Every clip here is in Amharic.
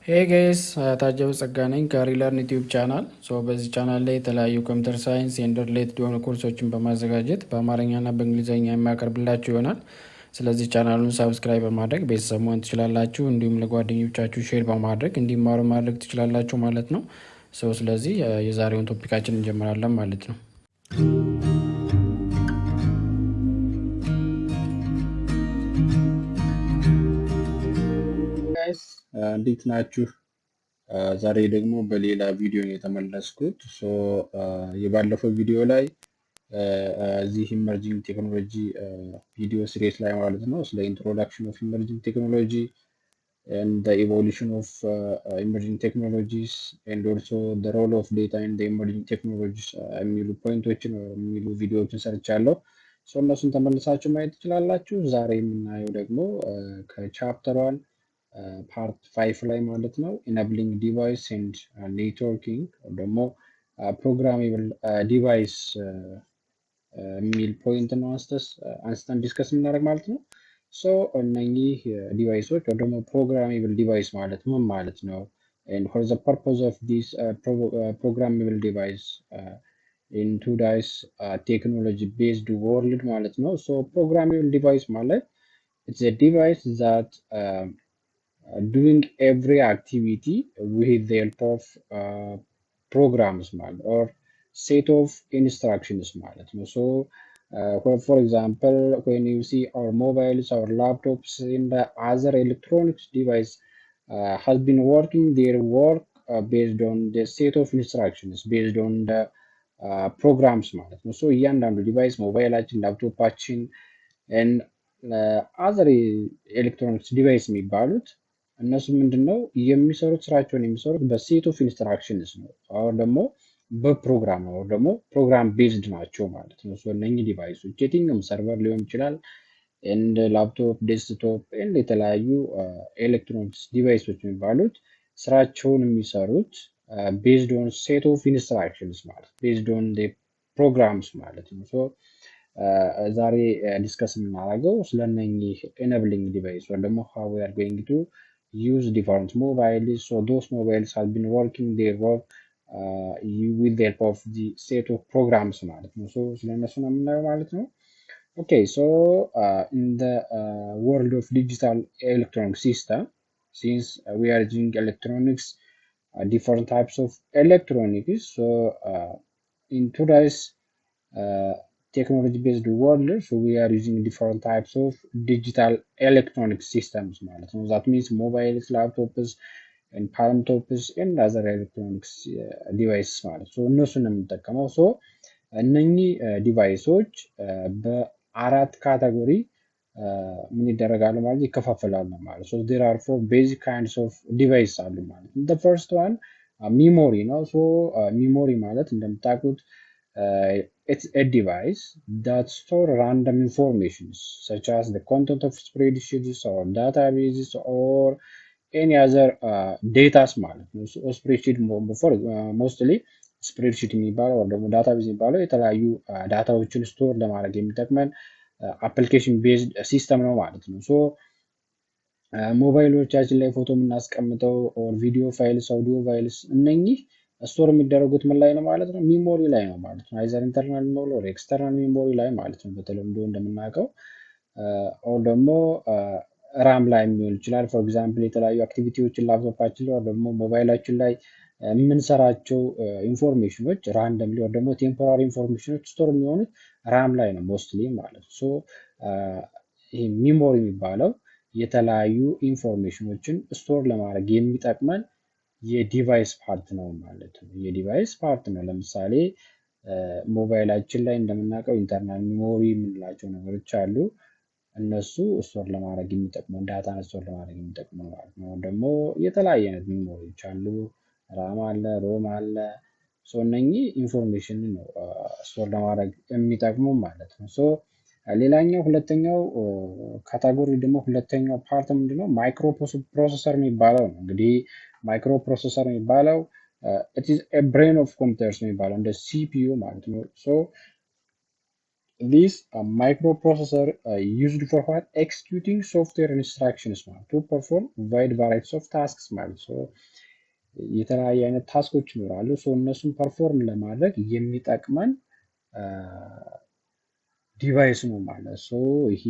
Hey guys, ታጀው ጸጋ ነኝ ከሪለርን ዩቲዩብ ቻናል። በዚህ ቻናል ላይ የተለያዩ ኮምፒውተር ሳይንስ ኤንድ ሪሌትድ የሆኑ ኮርሶችን በማዘጋጀት በአማርኛና በእንግሊዝኛ የሚያቀርብላችሁ ይሆናል። ስለዚህ ቻናሉን ሳብስክራይብ በማድረግ ቤተሰብ መሆን ትችላላችሁ። እንዲሁም ለጓደኞቻችሁ ሼር በማድረግ እንዲማሩ ማድረግ ትችላላችሁ ማለት ነው። ስለዚህ የዛሬውን ቶፒካችን እንጀምራለን ማለት ነው። እንዴት ናችሁ? ዛሬ ደግሞ በሌላ ቪዲዮ ነው የተመለስኩት። የባለፈው ቪዲዮ ላይ እዚህ ኢመርጂንግ ቴክኖሎጂ ቪዲዮ ሲሪስ ላይ ማለት ነው ስለ ኢንትሮዳክሽን ኦፍ ኢመርጂንግ ቴክኖሎጂ and the evolution of emerging technologies and also the role of data in the emerging technologies የሚሉ ፖይንቶችን የሚሉ ቪዲዮዎችን ሰርቻለሁ። እነሱን ተመልሳችሁ ማየት ትችላላችሁ። ዛሬ የምናየው ደግሞ ከቻፕተር 1 ፓርት 5 ላይ ማለት ነው ኢናብሊንግ ዲቫይስ ኤንድ ኔትወርኪንግ ደግሞ ፕሮግራሜብል ዲቫይስ የሚል ፖይንት ነው አንስተን ዲስከስ የምናደርግ ማለት ነው። እነኚህ ዲቫይሶች ወይ ደግሞ ፕሮግራሜብል ዲቫይስ ማለት ምን ማለት ነው? and for the purpose of this programmable device in today's technology based world ማለት ነው። programmable device ማለት it's a device that doing every activity with the help of programs ማለት or set of instructions ማለት ነው። for example, when you see our mobiles, our laptops, and the other electronics device has been working their work based on the set of instructions, based on the programs ማለት ነው። እያንዳንዱ ዲቫይስ ሞባይላችን፣ ላፕቶፓችን and other electronics device የሚባሉት እነሱ ምንድነው የሚሰሩት? ስራቸውን የሚሰሩት በሴት ኦፍ ኢንስትራክሽንስ ነው። አሁን ደግሞ በፕሮግራም ነው ደግሞ ፕሮግራም ቤዝድ ናቸው ማለት ነው። እነኚህ ዲቫይሶች የትኛውም ሰርቨር ሊሆን ይችላል እንደ ላፕቶፕ፣ ዴስክቶፕ እንደ የተለያዩ ኤሌክትሮኒክስ ዲቫይሶች የሚባሉት ስራቸውን የሚሰሩት ቤዝድ ኦን ሴት ኦፍ ኢንስትራክሽንስ ማለት ቤዝድ ኦን ፕሮግራምስ ማለት ነው። ዛሬ ዲስከስ የምናደርገው ስለነኚህ ኢነብሊንግ ዲቫይስ ወይ ደግሞ how we are going to use different mobiles. Those mobiles have been working their work with the help of the set of programs ማለት ነው። ስለነሱ ነው የምናየው ማለት ነው። Okay, in the world of digital electronic system, since we are using electronics, different types of electronics. In today's technology based world, we are using different types of digital electronic systems ማለት ነው። that means mobiles, laptops and palmtops and other electronics devices ማለት ነው። እነሱን ነው የምንጠቀመው። እነኚህ ዲቫይሶች በአራት ካቴጎሪ ምን ይደረጋሉ ማለት ይከፋፈላሉ ማለት ነው። there are four basic kinds of device አሉ ማለት ነው። the first one memory ነው። memory ማለት እንደምታውቁት it's a device that store random informations such as the content of spreadsheets or databases or any other data ማለት ነው። ስፕሬድሺት ሞስትሊ ስፕሬድሺት የሚባለው ወይ ደግሞ ዳታቤዝ የሚባለው የተለያዩ ዳታዎችን ስቶር ለማድረግ የሚጠቅመን አፕሊኬሽን ቤዝድ ሲስተም ነው ማለት ነው። ሞባይሎቻችን ላይ ፎቶ የምናስቀምጠው ኦር ቪዲዮ ፋይልስ፣ አውዲዮ ፋይልስ እነኚህ ስቶር የሚደረጉት ምን ላይ ነው ማለት ነው? ሚሞሪ ላይ ነው ማለት ነው። አይዘር ኢንተርናል ሚሞሪ ኦር ኤክስተርናል ሚሞሪ ላይ ማለት ነው በተለምዶ እንደምናውቀው ኦር ደግሞ ራም ላይ የሚሆን ይችላል። ፎር ኤግዛምፕል የተለያዩ አክቲቪቲዎችን ላፕቶፓችን ላይ ደግሞ ሞባይላችን ላይ የምንሰራቸው ኢንፎርሜሽኖች ራንደምሊ ወይ ደግሞ ቴምፖራሪ ኢንፎርሜሽኖች ስቶር የሚሆኑት ራም ላይ ነው ሞስትሊ ማለት ነው። ይሄ ሚሞሪ የሚባለው የተለያዩ ኢንፎርሜሽኖችን ስቶር ለማድረግ የሚጠቅመን የዲቫይስ ፓርት ነው ማለት ነው። የዲቫይስ ፓርት ነው። ለምሳሌ ሞባይላችን ላይ እንደምናውቀው ኢንተርናል ሚሞሪ የምንላቸው ነገሮች አሉ። እነሱ ስቶር ለማድረግ የሚጠቅሙ ዳታ ስቶር ለማድረግ የሚጠቅሙ ማለት ነው። ደግሞ የተለያየ አይነት ሚሞሪዎች አሉ። ራም አለ፣ ሮም አለ። እነኚህ ኢንፎርሜሽን ነው ስቶር ለማድረግ የሚጠቅሙ ማለት ነው። ሌላኛው ሁለተኛው ካታጎሪ ደግሞ ሁለተኛው ፓርት ምንድነው? ማይክሮ ፕሮሰሰር የሚባለው ነው። እንግዲህ ማይክሮ ፕሮሰሰር የሚባለው it is a brain of computers የሚባለው እንደ ሲፒዩ ማለት ነው። this microprocessor used for what? Executing software instructions to perform wide varieties of tasks ማለት so የተለያየ አይነት ታስኮች ይኖራሉ so እነሱን ፐርፎርም ለማድረግ የሚጠቅመን ዲቫይስ ነው ማለት so ይሄ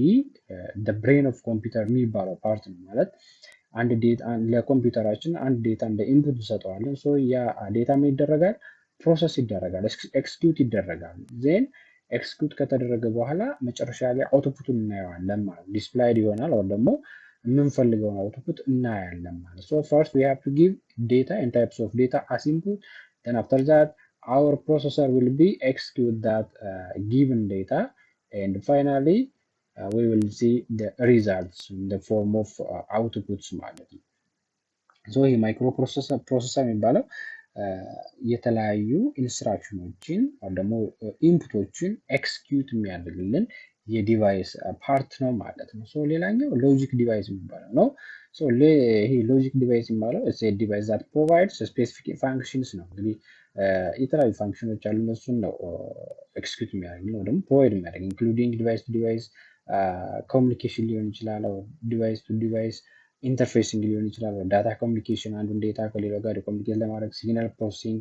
the brain of computer የሚባለው ፓርት ነው ማለት አንድ ዴታ ለኮምፒውተራችን አንድ ዴታ እንደ ኢንፑት እንሰጠዋለን so ያ ዴታ ምን ይደረጋል ፕሮሰስ ይደረጋል ኤክስኪዩት ይደረጋል then ኤክስኪዩት ከተደረገ በኋላ መጨረሻ ላይ አውትፑቱን እናየዋለን ማለት ዲስፕላይድ ይሆናል ወይ ደግሞ የምንፈልገውን አውትፑት እናያለን ማለት so first we have to give data and types of data as input then after that our processor will be execute that given data and finally we will see the results in the form of outputs ማለት ነው so ይሄ ማይክሮፕሮሰሰር የሚባለው የተለያዩ ኢንስትራክሽኖችን ወይ ደግሞ ኢንፑቶችን ኤክስኪዩት የሚያደርግልን የዲቫይስ ፓርት ነው ማለት ነው so ሌላኛው ሎጂክ ዲቫይስ የሚባለው ነው so ይሄ ሎጂክ ዲቫይስ የሚባለው is a device that provides specific functions ነው እንግዲህ የተለያዩ ፋንክሽኖች አሉ እነሱን ነው ኤክስኪዩት የሚያደርግ ነው ደግሞ ፕሮቫይድ የሚያደርግ ኢንክሉዲንግ ዲቫይስ ቱ ዲቫይስ ኮሚኒኬሽን ሊሆን ይችላል ዲቫይስ ቱ ዲቫይስ ኢንተርፌሲንግ ሊሆን ይችላል ዳታ ኮሚኒኬሽን አንዱን ዴታ ከሌላው ጋር ኮሚኒኬት ለማድረግ ሲግናል ፕሮሰሲንግ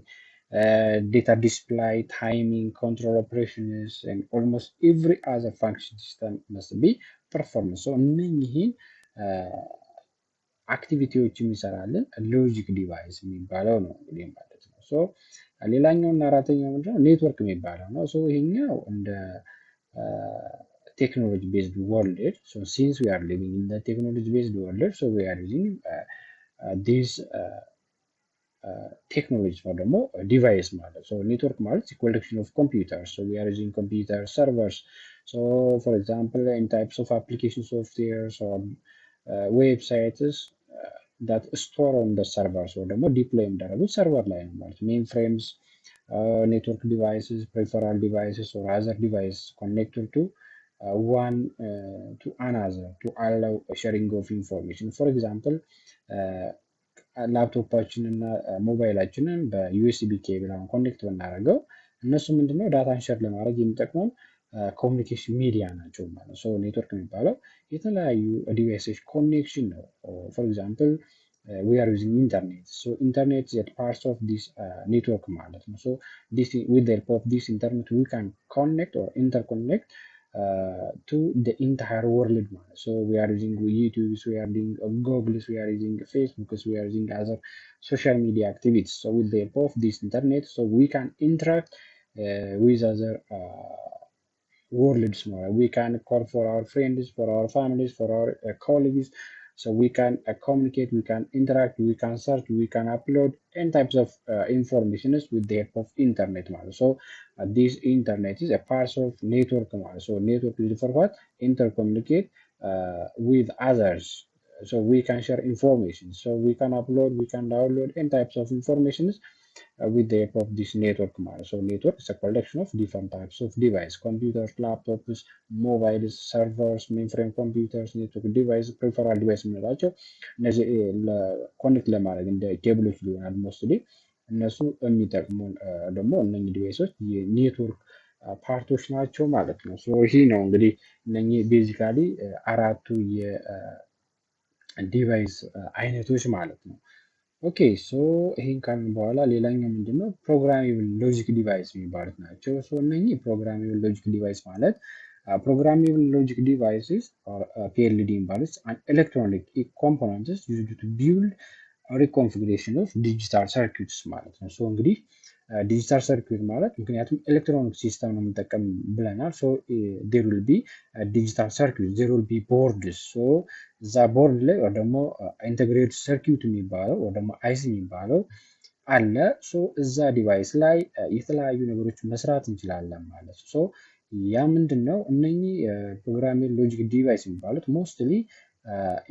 data display timing control operations and almost every other function system must be performed so እነኚህን አክቲቪቲዎች የሚሰራልን ሎጂክ ዲቫይስ የሚባለው ነው እንግዲህ ማለት ነው ሶ ሌላኛው እና አራተኛው ምንድነው ኔትወርክ የሚባለው ነው ሶ ይሄኛው እንደ technology based world so since we are living in the technology based world so we are using these technology for the device model so network model is a collection of computers so we are using computer servers so for example in types of application softwares or websites that store on the servers or the deploy in the server line mainframes network devices peripheral devices or other devices connected to one to another to allow sharing of information for example ላፕቶፓችንን እና ሞባይላችንን በዩኤስቢ ኬብል አሁን ኮኔክት ብናደርገው እነሱ ምንድነው ዳታን ሼር ለማድረግ የሚጠቅመን ኮሚኒኬሽን ሚዲያ ናቸው ማለት ነው ኔትወርክ የሚባለው የተለያዩ ዲቫይሶች ኮኔክሽን ነው for example we are using internet so internet is a part of this network ማለት ነው so this with the help of this internet we can connect or interconnect to the entire world so we are using YouTube we are using Google we are using Facebook we are using other social media activities so with the help of this internet so we can interact with other worlds more we can call for our friends for our families for our colleagues so we can communicate we can interact we can search we can upload any types of information with the help of internet so this internet is a part of network so network is for what intercommunicate with others so we can share information so we can upload we can download any types of information with the help of this network so network is a collection of different types of device computers laptops mobiles servers mainframe computers network device peripheral device የምንላቸው እነዚህ ኮኔክት ለማድረግ እንደ ኬብሎች ሊሆናል ሞስትሊ እነሱ የሚጠቅሙን ደግሞ እነኚህ ዲቫይሶች የኔትወርክ ፓርቶች ናቸው ማለት ነው ሶ ይሄ ነው እንግዲህ እነኚህ ቤዚካሊ አራቱ የዲቫይስ አይነቶች ማለት ነው ኦኬ ሶ ይሄን ካልን በኋላ ሌላኛው ምንድነው ፕሮግራሜብል ሎጂክ ዲቫይስ የሚባሉት ናቸው ሶ እነኚህ ፕሮግራሜብል ሎጂክ ዲቫይስ ማለት programmable logic devices or PLD involves an electronic components used to build a reconfiguration of digital circuits ማለት ነው ሶ እንግዲህ ዲጂታል ሰርኪዩት ማለት ምክንያቱም ኤሌክትሮኒክ ሲስተም ነው የምንጠቀም ብለናል ሶ there will be digital circuit there will be boards so እዛ ቦርድ ላይ ወይ ደግሞ ኢንተግሬትድ ሰርኪዩት የሚባለው ወይ ደግሞ አይሲ የሚባለው አለ ሶ እዛ ዲቫይስ ላይ የተለያዩ ነገሮች መስራት እንችላለን ማለት ሶ ያ ምንድነው እነኚህ ፕሮግራሜብል ሎጂክ ዲቫይስ የሚባሉት ሞስትሊ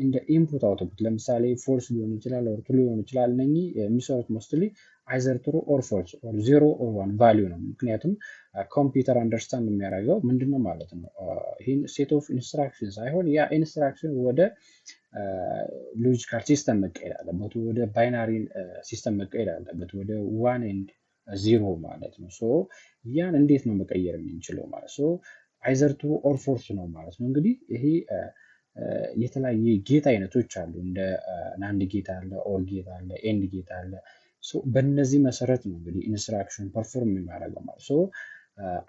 እንደ ኢንፑት አውትፑት ለምሳሌ ፎልስ ሊሆን ይችላል ኦር ትሩ ሊሆን ይችላል እነኚህ የሚሰሩት ሞስትሊ either true or false or 0 or 1 ቫልዩ ነው ምክንያቱም ኮምፒውተር አንደርስታንድ የሚያደርገው ምንድነው ማለት ነው ይሄን ሴት ኦፍ ኢንስትራክሽንስ አይሆን ያ ኢንስትራክሽን ወደ ሎጂካል ሲስተም መቀየር አለበት ወደ ባይናሪ ሲስተም መቀየር አለበት ወደ 1 and 0 ማለት ነው ሶ ያን እንዴት ነው መቀየር የምንችለው ማለት ሶ አይዘር ትሩ ኦር ፎልስ ነው ማለት ነው። እንግዲህ ይሄ የተለያየ ጌት አይነቶች አሉ። እንደ ናንድ ጌት አለ፣ ኦር ጌት አለ፣ ኤንድ ጌት አለ። በእነዚህ መሰረት ነው እንግዲህ ኢንስትራክሽን ፐርፎርም የሚያደርገው ማለት ነው።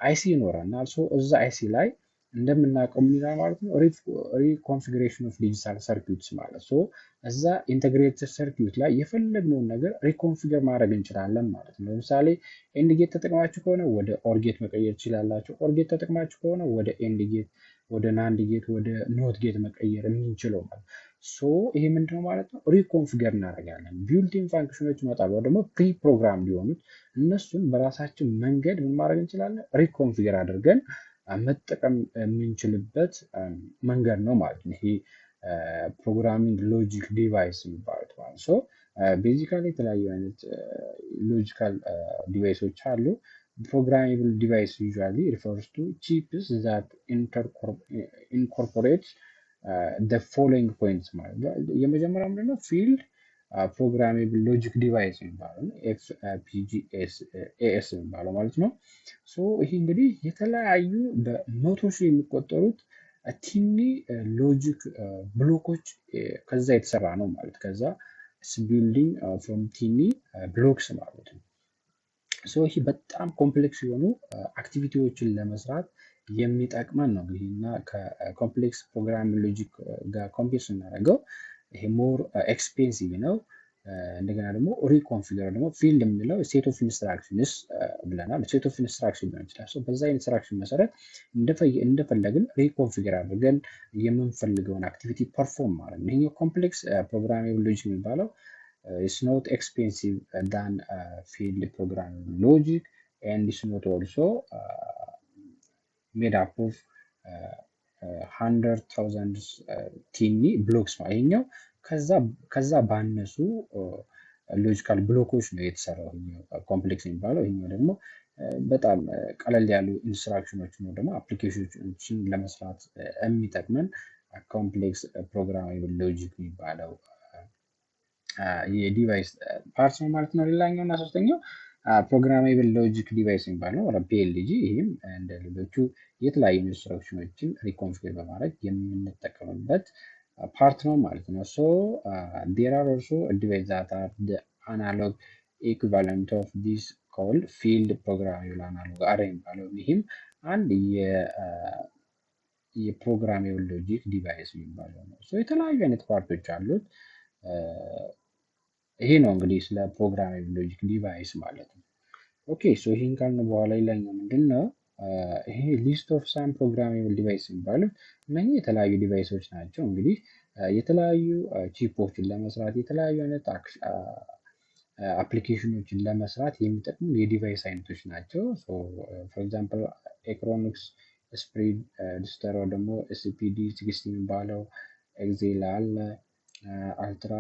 አይሲ ይኖረናል። እዛ አይሲ ላይ እንደምናውቀው ምን ይላል ማለት ነው? ሪኮንፊግሬሽን ኦፍ ዲጂታል ሰርኪዩትስ ማለት ነው። እዛ ኢንተግሬትድ ሰርኪዩት ላይ የፈለግነውን ነገር ሪኮንፊገር ማድረግ እንችላለን ማለት ነው። ለምሳሌ ኤንድ ጌት ተጠቅማችሁ ከሆነ ወደ ኦር ጌት መቀየር ትችላላችሁ። ኦር ጌት ተጠቅማችሁ ከሆነ ወደ ኤንድ ጌት፣ ወደ ናንድ ጌት፣ ወደ ኖት ጌት መቀየር የምንችለው ማለት ይሄ ምንድነው ማለት ነው? ሪኮንፊገር እናደርጋለን። ቢልቲን ፋንክሽኖች ይመጣሉ፣ ደግሞ ፕሪ ፕሮግራም ሊሆኑት እነሱን በራሳችን መንገድ ምን ማድረግ እንችላለን? ሪኮንፊገር አድርገን መጠቀም የምንችልበት መንገድ ነው ማለት ነው። ይሄ ፕሮግራሚንግ ሎጂክ ዲቫይስ የሚባሉት ማለት ነው። ቤዚካሊ የተለያዩ አይነት ሎጂካል ዲቫይሶች አሉ። Programmable device usually refers to chips that incorporate the following points ማለት ነው። የመጀመሪያው ምንድነው? ፊልድ ፕሮግራሜብል ሎጂክ ዲቫይስ የሚባለው ኤፍፒጂኤስ የሚባለው ማለት ነው። ይህ እንግዲህ የተለያዩ በመቶ ሺህ የሚቆጠሩት ቲኒ ሎጂክ ብሎኮች ከዛ የተሰራ ነው ማለት ከዛ ቢልዲንግ ፍሮም ቲኒ ብሎክስ ማለት ነው። ይህ በጣም ኮምፕሌክስ የሆኑ አክቲቪቲዎችን ለመስራት የሚጠቅመን ነው። እና ከኮምፕሌክስ ፕሮግራም ሎጂክ ጋር ኮምፔር ስናደርገው ይሄ ሞር ኤክስፔንሲቭ ነው። እንደገና ደግሞ ሪኮንፊገር ደግሞ ፊልድ የምንለው ሴት ኦፍ ኢንስትራክሽንስ ብለናል። ሴት ኦፍ ኢንስትራክሽን ሊሆን ይችላል። በዛ ኢንስትራክሽን መሰረት እንደፈለግን ሪኮንፊገር አድርገን የምንፈልገውን አክቲቪቲ ፐርፎርም ማለት ነው። ይሄኛው ኮምፕሌክስ ፕሮግራሜብል ሎጂክ የሚባለው is not expensive than field programming logic and is not also made up of 100,000 teeny blocks ነው። ይሄኛው ከዛ ባነሱ ሎጂካል ብሎኮች ነው የተሰራው ኮምፕሌክስ የሚባለው። ይሄኛው ደግሞ በጣም ቀለል ያሉ ኢንስትራክሽኖች ነው ደግሞ አፕሊኬሽኖችን ለመስራት የሚጠቅመን ኮምፕሌክስ ፕሮግራሜብል ሎጂክ የሚባለው የዲቫይስ ፓርት ነው ማለት ነው። ሌላኛው እና ሶስተኛው ፕሮግራሜብል ሎጂክ ዲቫይስ የሚባለው ፒኤልጂ። ይህም እንደ ሌሎቹ የተለያዩ ኢንስትራክሽኖችን ሪኮንፊገር በማድረግ የምንጠቀምበት ፓርት ነው ማለት ነው። ዴር አር ኦልሶ ዲቫይስ ዛት አር አናሎግ ኢኩቫለንት ኦፍ ዲስ ኮልድ ፊልድ ፕሮግራሜብል አናሎግ አሬ የሚባለው ይህም አንድ የፕሮግራሜብል ሎጂክ ዲቫይስ የሚባለው ነው። የተለያዩ አይነት ፓርቶች አሉት። ይሄ ነው እንግዲህ ስለ ፕሮግራሜብል ሎጂክ ዲቫይስ ማለት ነው። ኦኬ ይህን ካልን በኋላ ሌላኛው ምንድን ነው? ይሄ ሊስት ኦፍ ሳም ፕሮግራሜብል ዲቫይስ የሚባሉት እነዚህ የተለያዩ ዲቫይሶች ናቸው። እንግዲህ የተለያዩ ቺፖችን ለመስራት የተለያዩ አይነት አፕሊኬሽኖችን ለመስራት የሚጠቅሙ የዲቫይስ አይነቶች ናቸው። ፎር ኤግዛምፕል ኤክሮኒክስ ስፕሪድ ዲስተሮ ደግሞ ኤስፒዲ 60 የሚባለው ኤግዜል አለ፣ አልትራ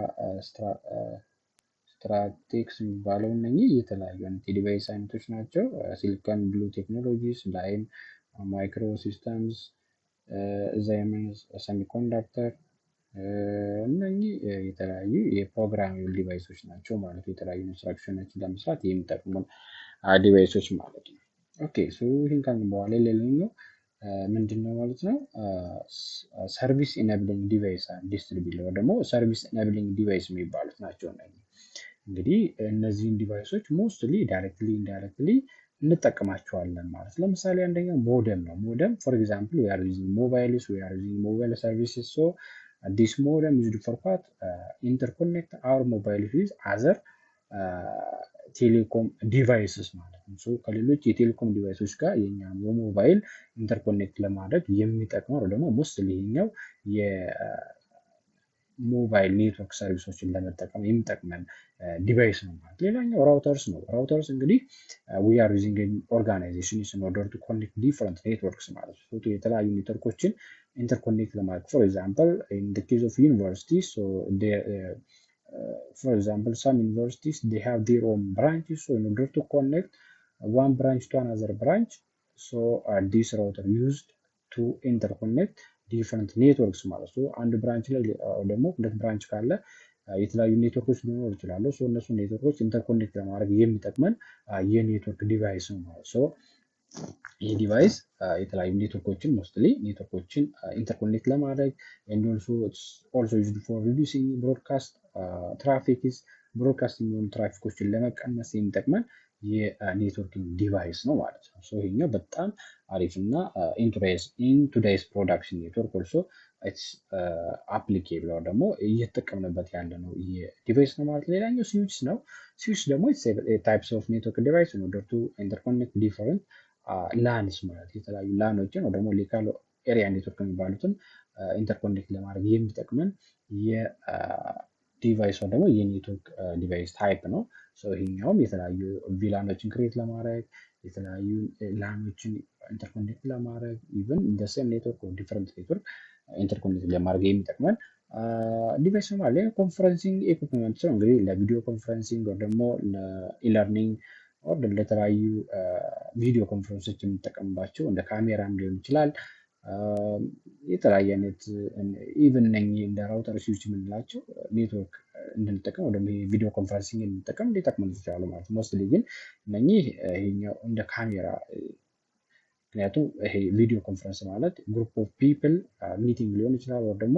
ስትራቴክስ የሚባለው እነኚህ የተለያዩ አይነት የዲቫይስ አይነቶች ናቸው። ሲሊኮን ብሉ ቴክኖሎጂስ፣ ላይም ማይክሮ ሲስተምስ፣ ዛይመንስ ሰሚኮንዳክተር እነኚህ የተለያዩ የፕሮግራሜብል ዲቫይሶች ናቸው ማለት የተለያዩ ኢንስትራክሽኖችን ለመስራት የሚጠቅሙን ዲቫይሶች ማለት ነው። ኦኬ ይህን ካልን በኋላ ሌላኛው ምንድነው ማለት ነው? ሰርቪስ ኢነብሊንግ ዲቫይስ ዲስትሪቢዩተር ደግሞ ሰርቪስ ኢነብሊንግ ዲቫይስ የሚባሉት ናቸው። እንግዲህ እነዚህን ዲቫይሶች ሞስትሊ ዳይሬክትሊ ኢንዳይሬክትሊ እንጠቀማቸዋለን ማለት። ለምሳሌ አንደኛው ሞደም ነው። ሞደም ፎር ኤግዛምፕል we are using mobiles, we are using mobile services, so this modem is used for what? Interconnect our mobile with other ቴሌኮም ዲቫይስስ ማለት ነው። ከሌሎች የቴሌኮም ዲቫይሶች ጋር የኛ ሞባይል ኢንተርኮኔክት ለማድረግ የሚጠቅመው ደግሞ ሞስትሊ ይሄኛው የሞባይል ኔትወርክ ሰርቪሶችን ለመጠቀም የሚጠቅመን ዲቫይስ ነው ማለት። ሌላኛው ራውተርስ ነው። ራውተርስ እንግዲህ we are using an organization in order to connect different networks ማለት ነው። የተለያዩ ኔትወርኮችን ኢንተርኮኔክት ለማድረግ for example in the case of universities, so for example some universities they have their own branches, so in order to connect one branch to another branch, so this router used to interconnect different networks ማለት ነው። አንድ ብራንች ላይ ደግሞ ሁለት ብራንች ካለ የተለያዩ ኔትወርኮች ሊኖሩ ይችላሉ። እነሱ ኔትወርኮች ኢንተርኮኔክት ለማድረግ የሚጠቅመን የኔትወርክ ዲቫይስ ነው ማለት ነው። ይህ ዲቫይስ የተለያዩ ኔትወርኮችን ሞስትሊ ኔትወርኮችን ኢንተርኮኔክት ለማድረግ and also it's also used for reducing broadcast traffics ብሮድካስት የሚሆኑ ትራፊኮችን ለመቀነስ የሚጠቅመን የኔትወርኪንግ ዲቫይስ ነው ማለት ነው። ሶ ይሄኛው በጣም አሪፍ እና ኢን ቱዴይስ ፕሮዳክሽን ኔትወርክ ኦልሶ ኢትስ አፕሊኬብል ነው ደግሞ እየተጠቀምንበት ያለ ነው የዲቫይስ ነው ማለት። ሌላኛው ስዊች ነው። ስዊች ደግሞ ታይፕስ ኦፍ ኔትወርክ ዲቫይስ ነው ኦርደር ቱ ኢንተርኮኔክት ዲፈረንት ላንስ ማለት የተለያዩ ላኖችን ወይ ደግሞ ሎካል ኤሪያ ኔትወርክ የሚባሉትን ኢንተርኮኔክት ለማድረግ የሚጠቅመን የዲቫይስ ወይ ደግሞ የኔትወርክ ዲቫይስ ታይፕ ነው። ይሄኛውም የተለያዩ ቪላኖችን ክሬት ለማድረግ የተለያዩ ላኖችን ኢንተርኮኔክት ለማድረግ ኢቨን እንደ ሴም ኔትወርክ ወይ ዲፈረንት ኔትወርክ ኢንተርኮኔክት ለማድረግ የሚጠቅመን ዲቫይስ ነው ማለት ነው። ኮንፈረንሲንግ ኢኩፕመንት ነው እንግዲህ ለቪዲዮ ኮንፈረንሲንግ ወይ ደግሞ ለኢለርኒንግ ኦር ለተለያዩ ቪዲዮ ኮንፈረንሶች የምንጠቀምባቸው እንደ ካሜራም ሊሆን ይችላል። የተለያየ አይነት ኢቭን እነኚህ እንደ ራውተር ስዊች የምንላቸው ኔትወርክ እንድንጠቀም ወደ ቪዲዮ ኮንፈረንሲንግ እንድንጠቀም ሊጠቅመን ይችላሉ ማለት ነው። ሞስትሊ ግን እነኚህ ይሄኛው እንደ ካሜራ ምክንያቱም ይሄ ቪዲዮ ኮንፈረንስ ማለት ግሩፕ ኦፍ ፒፕል ሚቲንግ ሊሆን ይችላል ወይ ደግሞ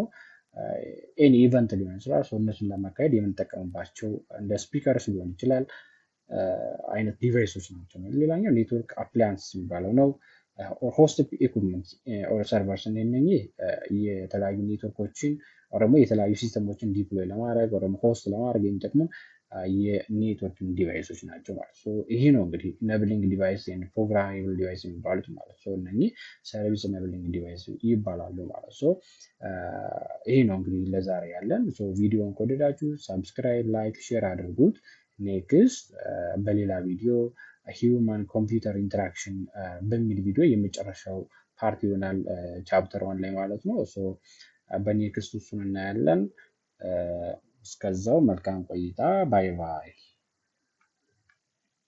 ኤኒ ኢቨንት ሊሆን ይችላል። እነሱን ለማካሄድ የምንጠቀምባቸው እንደ ስፒከርስ ሊሆን ይችላል አይነት ዲቫይሶች ናቸው። ሌላኛው ኔትወርክ አፕላያንስ የሚባለው ነው። ሆስት ኢኩፕመንት ኦር ሰርቨርስ እነኚህ የተለያዩ ኔትወርኮችን ወይ ደግሞ የተለያዩ ሲስተሞችን ዲፕሎይ ለማድረግ ወይ ደግሞ ሆስት ለማድረግ የሚጠቅሙ የኔትወርኪንግ ዲቫይሶች ናቸው ማለት ነው። ይሄ ነው እንግዲህ ኢነብሊንግ ዲቫይስ ኤንድ ፕሮግራሜብል ዲቫይስ የሚባሉት ማለት ነው። እነኚህ ሰርቪስ ኢነብሊንግ ዲቫይስ ይባላሉ ማለት ነው። ይሄ ነው እንግዲህ ለዛሬ ያለን። ቪዲዮን ከወደዳችሁ ሳብስክራይብ፣ ላይክ፣ ሼር አድርጉት። ኔክስት በሌላ ቪዲዮ ሂውማን ኮምፒውተር ኢንተራክሽን በሚል ቪዲዮ የመጨረሻው ፓርት ይሆናል ቻፕተር 1 ላይ ማለት ነው። በኔክስት እሱን እናያለን። እስከዛው መልካም ቆይታ። ባይ ባይ።